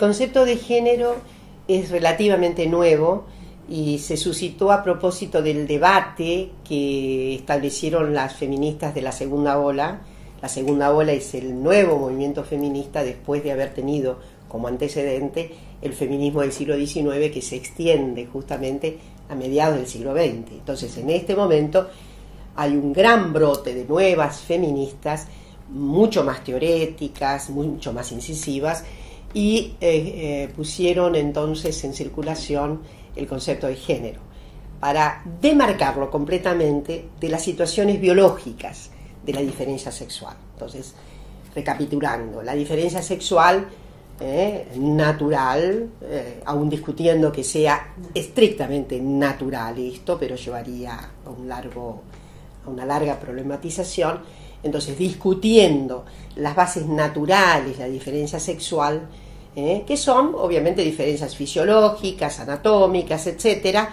concepto de género es relativamente nuevo y se suscitó a propósito del debate que establecieron las feministas de la segunda ola. La segunda ola es el nuevo movimiento feminista después de haber tenido como antecedente el feminismo del siglo XIX, que se extiende justamente a mediados del siglo XX. Entonces, en este momento hay un gran brote de nuevas feministas, mucho más teoréticas, mucho más incisivas, y pusieron entonces en circulación el concepto de género para demarcarlo completamente de las situaciones biológicas de la diferencia sexual. Entonces, recapitulando, la diferencia sexual natural, aún discutiendo que sea estrictamente natural esto, pero llevaría a una larga problematización. Entonces, discutiendo las bases naturales de la diferencia sexual, que son obviamente diferencias fisiológicas, anatómicas, etcétera,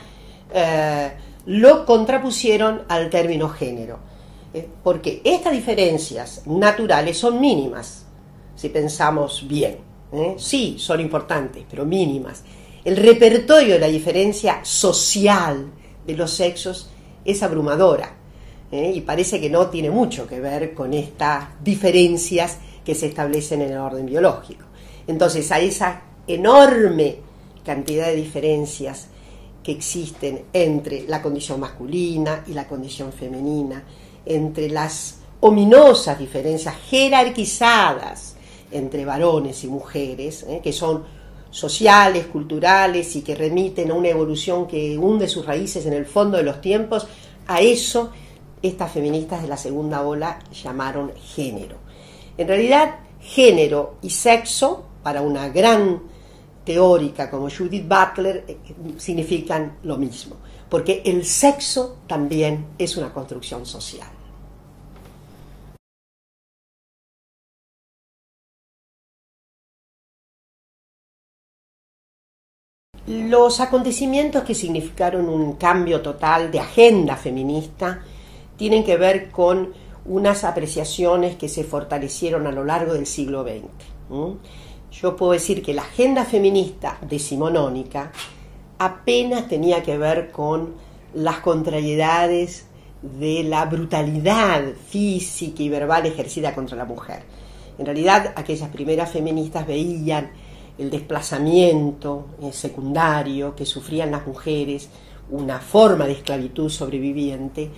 lo contrapusieron al término género, porque estas diferencias naturales son mínimas, si pensamos bien. Sí, son importantes, pero mínimas. El repertorio de la diferencia social de los sexos es abrumadora, y parece que no tiene mucho que ver con estas diferencias que se establecen en el orden biológico. Entonces, a esa enorme cantidad de diferencias que existen entre la condición masculina y la condición femenina, entre las ominosas diferencias jerarquizadas entre varones y mujeres, que son sociales, culturales y que remiten a una evolución que hunde sus raíces en el fondo de los tiempos, a eso estas feministas de la segunda ola llamaron género. En realidad, género y sexo, para una gran teórica como Judith Butler, significan lo mismo, porque el sexo también es una construcción social. Los acontecimientos que significaron un cambio total de agenda feminista tienen que ver con unas apreciaciones que se fortalecieron a lo largo del siglo XX. Yo puedo decir que la agenda feminista decimonónica apenas tenía que ver con las contrariedades de la brutalidad física y verbal ejercida contra la mujer. En realidad, aquellas primeras feministas veían el desplazamiento secundario que sufrían las mujeres, una forma de esclavitud sobreviviente,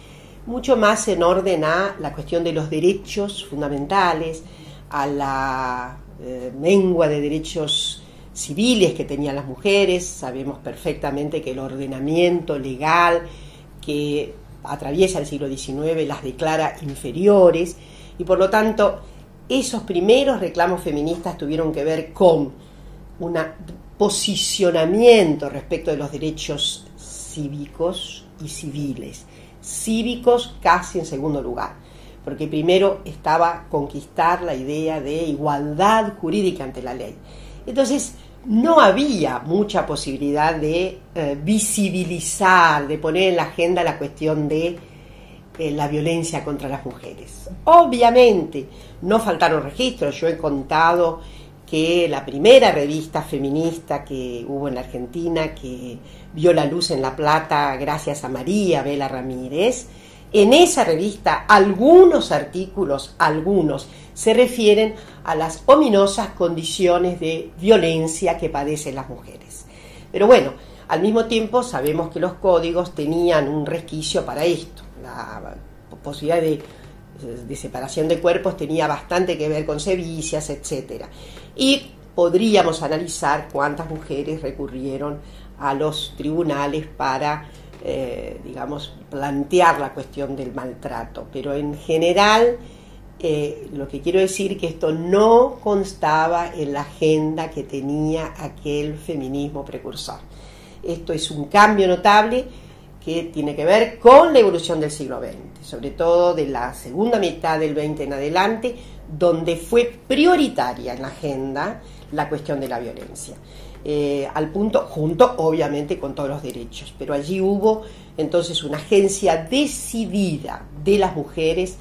mucho más en orden a la cuestión de los derechos fundamentales, a la mengua de derechos civiles que tenían las mujeres. Sabemos perfectamente que el ordenamiento legal que atraviesa el siglo XIX las declara inferiores, y por lo tanto esos primeros reclamos feministas tuvieron que ver con un posicionamiento respecto de los derechos cívicos y civiles. Cívicos casi en segundo lugar, porque primero estaba conquistar la idea de igualdad jurídica ante la ley. Entonces, no había mucha posibilidad de visibilizar, de poner en la agenda la cuestión de la violencia contra las mujeres. Obviamente, no faltaron registros. Yo he contado que la primera revista feminista que hubo en la Argentina, que vio la luz en La Plata gracias a María Vela Ramírez, en esa revista algunos artículos, se refieren a las ominosas condiciones de violencia que padecen las mujeres. Pero bueno, al mismo tiempo sabemos que los códigos tenían un resquicio para esto. La posibilidad de separación de cuerpos tenía bastante que ver con sevicias, etcétera. Y podríamos analizar cuántas mujeres recurrieron a los tribunales para, plantear la cuestión del maltrato. Pero en general, lo que quiero decir es que esto no constaba en la agenda que tenía aquel feminismo precursor. Esto es un cambio notable que tiene que ver con la evolución del siglo XX, sobre todo de la segunda mitad del XX en adelante, donde fue prioritaria en la agenda la cuestión de la violencia, al punto, junto obviamente con todos los derechos, pero allí hubo entonces una agencia decidida de las mujeres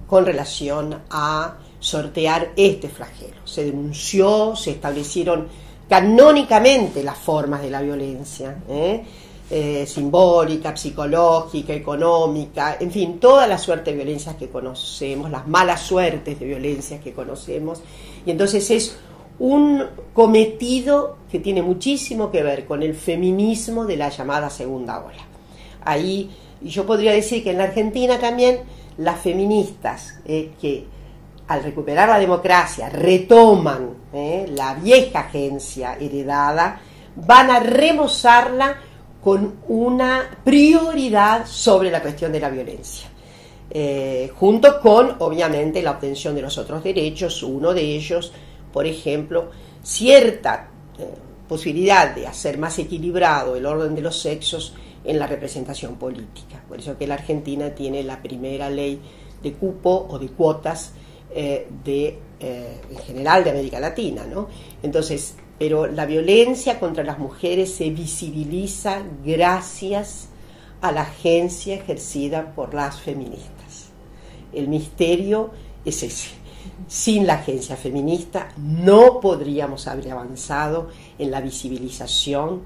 con relación a sortear este flagelo. Se denunció, se establecieron canónicamente las formas de la violencia, simbólica, psicológica, económica, en fin, toda la suerte de violencias que conocemos, las malas suertes de violencias que conocemos, y entonces es un cometido que tiene muchísimo que ver con el feminismo de la llamada segunda ola. Ahí, y yo podría decir que en la Argentina también las feministas que al recuperar la democracia retoman la vieja agencia heredada, van a remozarla con una prioridad sobre la cuestión de la violencia, junto con, obviamente, la obtención de los otros derechos. Uno de ellos, por ejemplo, cierta posibilidad de hacer más equilibrado el orden de los sexos en la representación política. Por eso que la Argentina tiene la primera ley de cupo o de cuotas en general de América Latina, ¿no? Entonces, pero la violencia contra las mujeres se visibiliza gracias a la agencia ejercida por las feministas. El misterio es ese. Sin la agencia feminista no podríamos haber avanzado en la visibilización,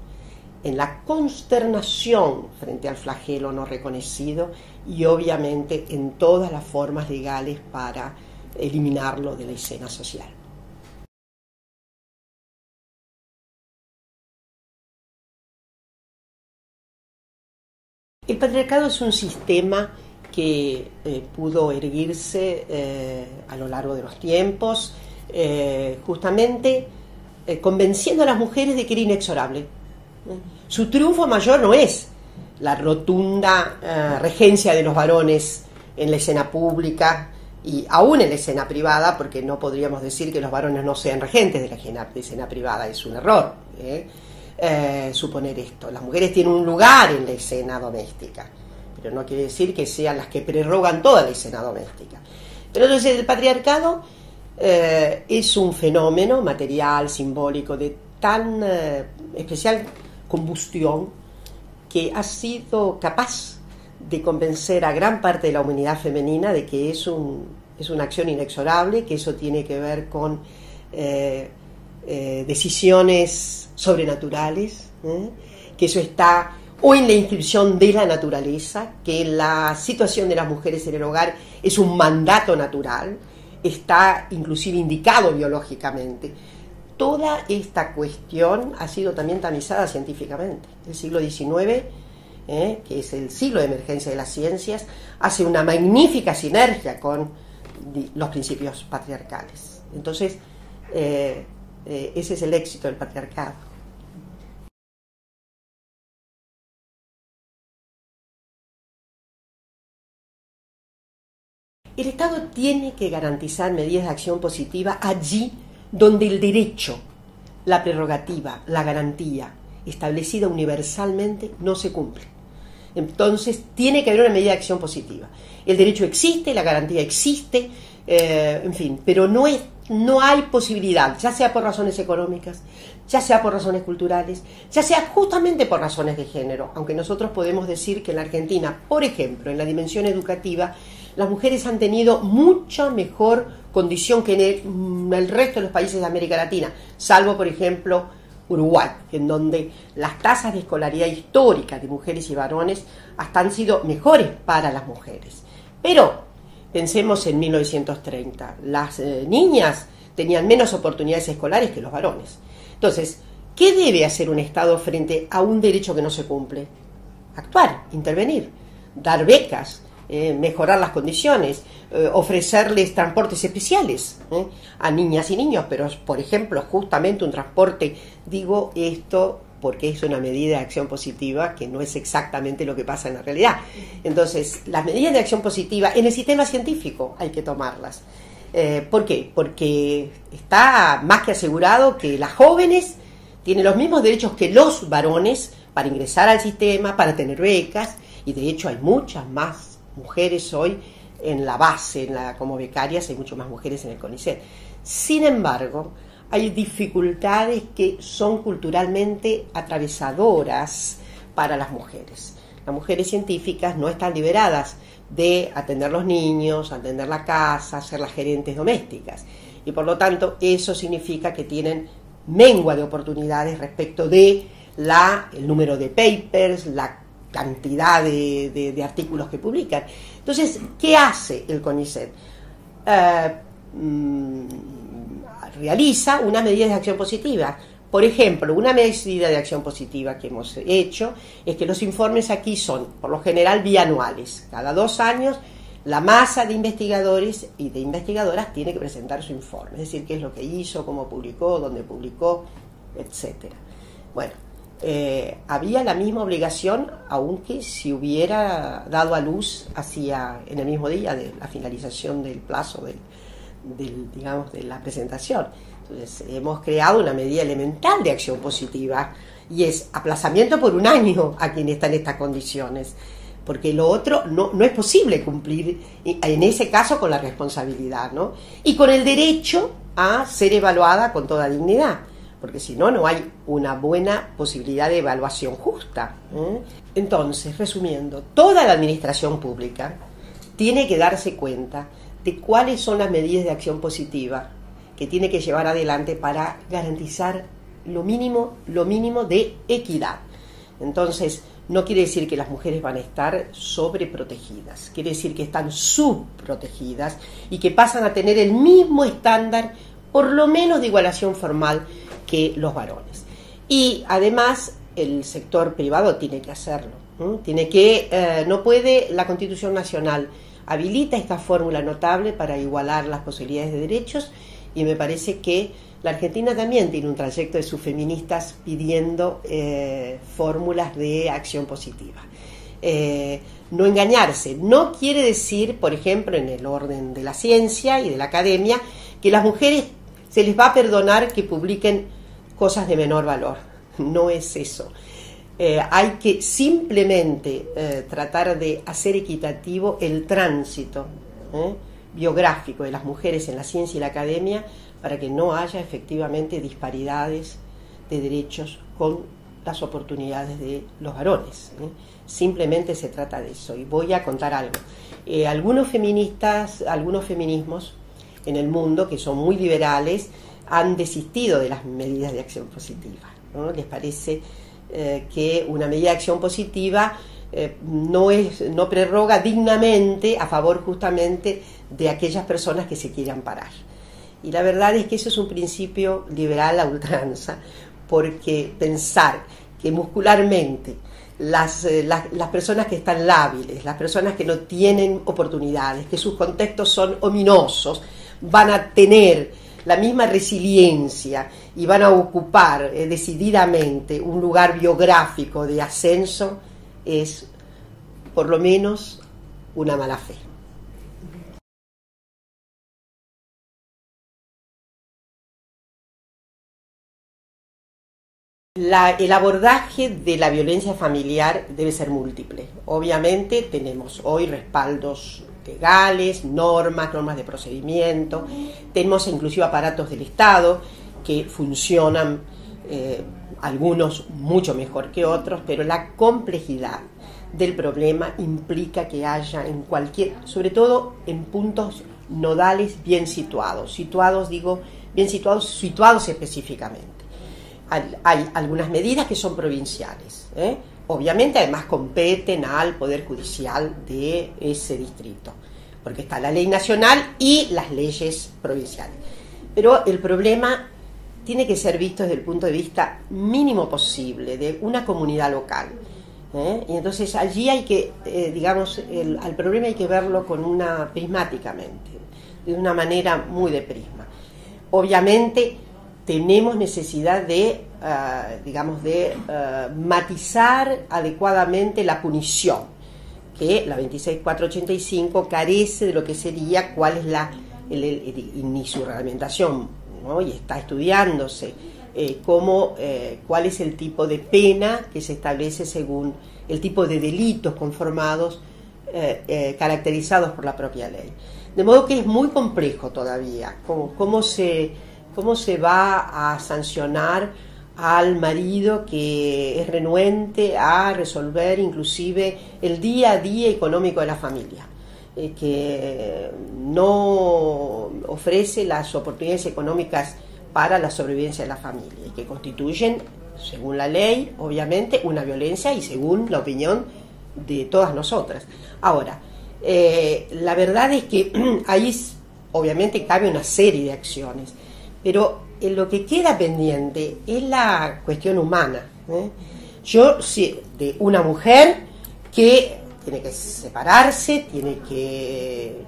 en la consternación frente al flagelo no reconocido y obviamente en todas las formas legales para eliminarlo de la escena social. El patriarcado es un sistema que pudo erguirse a lo largo de los tiempos, justamente convenciendo a las mujeres de que era inexorable. Su triunfo mayor no es la rotunda regencia de los varones en la escena pública y aún en la escena privada, porque no podríamos decir que los varones no sean regentes de la escena privada, es un error suponer esto. Las mujeres tienen un lugar en la escena doméstica, pero no quiere decir que sean las que prerrogan toda la escena doméstica. Pero entonces el patriarcado es un fenómeno material, simbólico, de tan especial combustión que ha sido capaz de convencer a gran parte de la humanidad femenina de que es una acción inexorable, que eso tiene que ver con decisiones sobrenaturales, que eso está o en la inscripción de la naturaleza, que la situación de las mujeres en el hogar es un mandato natural, está inclusive indicado biológicamente. Toda esta cuestión ha sido también tamizada científicamente. El siglo XIX, que es el siglo de emergencia de las ciencias, hace una magnífica sinergia con los principios patriarcales. Entonces, ese es el éxito del patriarcado. El Estado tiene que garantizar medidas de acción positiva allí donde el derecho, la prerrogativa, la garantía establecida universalmente no se cumple. Entonces tiene que haber una medida de acción positiva. El derecho existe, la garantía existe, en fin, pero no hay posibilidad, ya sea por razones económicas, ya sea por razones culturales, ya sea justamente por razones de género, aunque nosotros podemos decir que en la Argentina, por ejemplo, en la dimensión educativa, las mujeres han tenido mucha mejor condición que en el resto de los países de América Latina, salvo, por ejemplo, Uruguay, en donde las tasas de escolaridad histórica de mujeres y varones hasta han sido mejores para las mujeres. Pero pensemos en 1930, las niñas tenían menos oportunidades escolares que los varones. Entonces, ¿qué debe hacer un Estado frente a un derecho que no se cumple? Actuar, intervenir, dar becas, mejorar las condiciones, ofrecerles transportes especiales a niñas y niños, pero por ejemplo justamente un transporte, digo esto porque es una medida de acción positiva que no es exactamente lo que pasa en la realidad. Entonces, las medidas de acción positiva en el sistema científico hay que tomarlas. ¿Por qué? Porque está más que asegurado que las jóvenes tienen los mismos derechos que los varones para ingresar al sistema, para tener becas, y de hecho hay muchas más mujeres hoy en la base, como becarias, hay muchas más mujeres en el CONICET. Sin embargo, hay dificultades que son culturalmente atravesadoras para las mujeres. las mujeres científicas no están liberadas de atender los niños, atender la casa, ser las gerentes domésticas. Y por lo tanto, eso significa que tienen mengua de oportunidades respecto de el número de papers, la cantidad de artículos que publican. Entonces, ¿qué hace el CONICET? Realiza unas medidas de acción positiva. Por ejemplo, una medida de acción positiva que hemos hecho es que los informes aquí son, por lo general, bianuales. Cada 2 años, la masa de investigadores y de investigadoras tiene que presentar su informe, es decir, qué es lo que hizo, cómo publicó, dónde publicó, etc. Bueno, había la misma obligación, aunque si hubiera dado a luz en el mismo día de la finalización del plazo digamos, de la presentación. Entonces, hemos creado una medida elemental de acción positiva y es aplazamiento por 1 año a quien está en estas condiciones, porque lo otro no es posible cumplir en ese caso con la responsabilidad, ¿no? Y con el derecho a ser evaluada con toda dignidad, porque si no, no hay una buena posibilidad de evaluación justa, ¿eh? Entonces, resumiendo, toda la administración pública tiene que darse cuenta de cuáles son las medidas de acción positiva que tiene que llevar adelante para garantizar lo mínimo de equidad. Entonces, no quiere decir que las mujeres van a estar sobreprotegidas, quiere decir que están subprotegidas y que pasan a tener el mismo estándar, por lo menos de igualación formal, que los varones. Y además, el sector privado tiene que hacerlo, ¿no? No puede, la Constitución Nacional habilita esta fórmula notable para igualar las posibilidades de derechos, y me parece que la Argentina también tiene un trayecto de sus feministas pidiendo fórmulas de acción positiva. No engañarse, no quiere decir, por ejemplo, en el orden de la ciencia y de la academia, que las mujeres se les va a perdonar que publiquen cosas de menor valor. No es eso. Hay que simplemente tratar de hacer equitativo el tránsito biográfico de las mujeres en la ciencia y la academia para que no haya efectivamente disparidades de derechos con las oportunidades de los varones. Simplemente se trata de eso. Y voy a contar algo. Algunos feminismos en el mundo, que son muy liberales, han desistido de las medidas de acción positiva, ¿no? Les parece que una medida de acción positiva no prerroga dignamente a favor justamente de aquellas personas que se quieran parar. Y la verdad es que eso es un principio liberal a ultranza, porque pensar que muscularmente las personas que están lábiles, las personas que no tienen oportunidades, que sus contextos son ominosos, van a tener la misma resiliencia y van a ocupar decididamente un lugar biográfico de ascenso, es por lo menos una mala fe. El abordaje de la violencia familiar debe ser múltiple. Obviamente tenemos hoy respaldos legales, normas de procedimiento, tenemos inclusive aparatos del Estado que funcionan, algunos mucho mejor que otros, pero la complejidad del problema implica que haya sobre todo en puntos nodales bien situados específicamente. Hay algunas medidas que son provinciales, obviamente además competen al Poder Judicial de ese distrito, porque está la ley nacional y las leyes provinciales. Pero el problema tiene que ser visto desde el punto de vista mínimo posible de una comunidad local. Y entonces allí hay que, al problema hay que verlo prismáticamente, de una manera muy de prisma. Obviamente tenemos necesidad de matizar adecuadamente la punición, que la 26485 carece de lo que sería cuál es ni su reglamentación, ¿no? Y está estudiándose cuál es el tipo de pena que se establece según el tipo de delitos conformados, caracterizados por la propia ley. De modo que es muy complejo todavía cómo se va a sancionar al marido que es renuente a resolver inclusive el día a día económico de la familia, que no ofrece las oportunidades económicas para la sobrevivencia de la familia y que constituyen, según la ley, obviamente, una violencia y según la opinión de todas nosotras. Ahora, la verdad es que ahí obviamente cabe una serie de acciones, pero lo que queda pendiente es la cuestión humana, ¿eh? Yo, sí, de una mujer que tiene que separarse, tiene que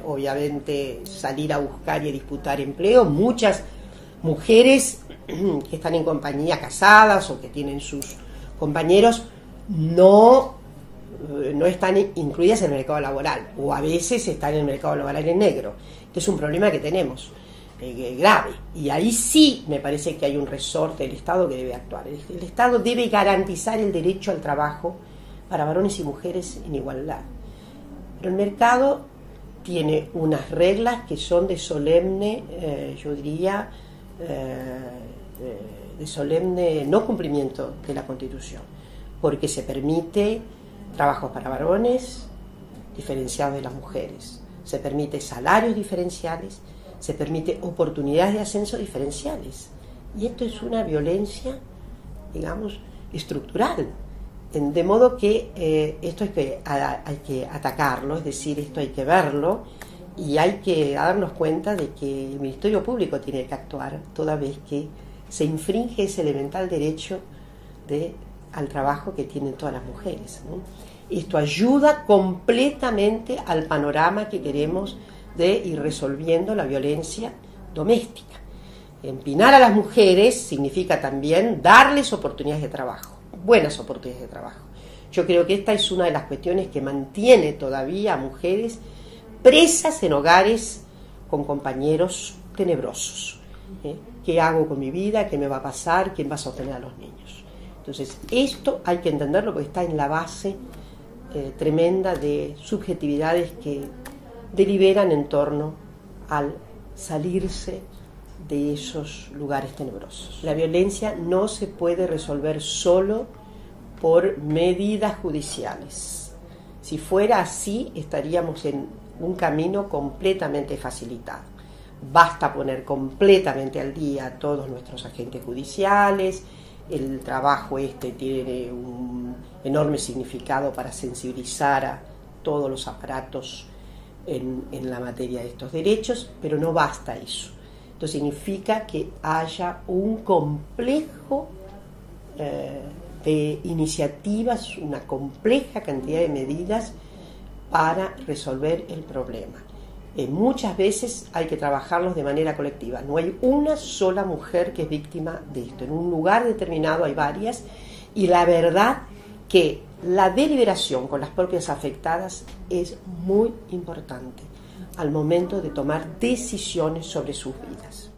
obviamente salir a buscar y a disputar empleo. Muchas mujeres que están en compañía, casadas o que tienen sus compañeros, no están incluidas en el mercado laboral, o a veces están en el mercado laboral en negro. Este es un problema que tenemos, grave, y ahí sí me parece que hay un resorte del Estado que debe actuar. El Estado debe garantizar el derecho al trabajo para varones y mujeres en igualdad. Pero el mercado tiene unas reglas que son de solemne, yo diría, de solemne no cumplimiento de la Constitución, porque se permite trabajos para varones diferenciados de las mujeres, se permite salarios diferenciales, se permite oportunidades de ascenso diferenciales, y esto es una violencia, digamos, estructural, de modo que esto hay que atacarlo, es decir, esto hay que verlo y hay que darnos cuenta de que el Ministerio Público tiene que actuar toda vez que se infringe ese elemental derecho al trabajo que tienen todas las mujeres, ¿no? Esto ayuda completamente al panorama que queremos de ir resolviendo la violencia doméstica. Empinar a las mujeres significa también darles oportunidades de trabajo, buenas oportunidades de trabajo. Yo creo que esta es una de las cuestiones que mantiene todavía a mujeres presas en hogares con compañeros tenebrosos. ¿Qué hago con mi vida? ¿Qué me va a pasar? ¿Quién va a sostener a los niños? Entonces, esto hay que entenderlo porque está en la base tremenda de subjetividades que deliberan en torno al salirse de esos lugares tenebrosos. La violencia no se puede resolver solo por medidas judiciales. Si fuera así, estaríamos en un camino completamente facilitado. Basta poner completamente al día a todos nuestros agentes judiciales. El trabajo tiene un enorme significado para sensibilizar a todos los aparatos en la materia de estos derechos, pero no basta eso. Esto significa que haya un complejo de iniciativas, una compleja cantidad de medidas para resolver el problema. Muchas veces hay que trabajarlos de manera colectiva. No hay una sola mujer que es víctima de esto. En un lugar determinado hay varias, y la verdad que la deliberación con las propias afectadas es muy importante al momento de tomar decisiones sobre sus vidas.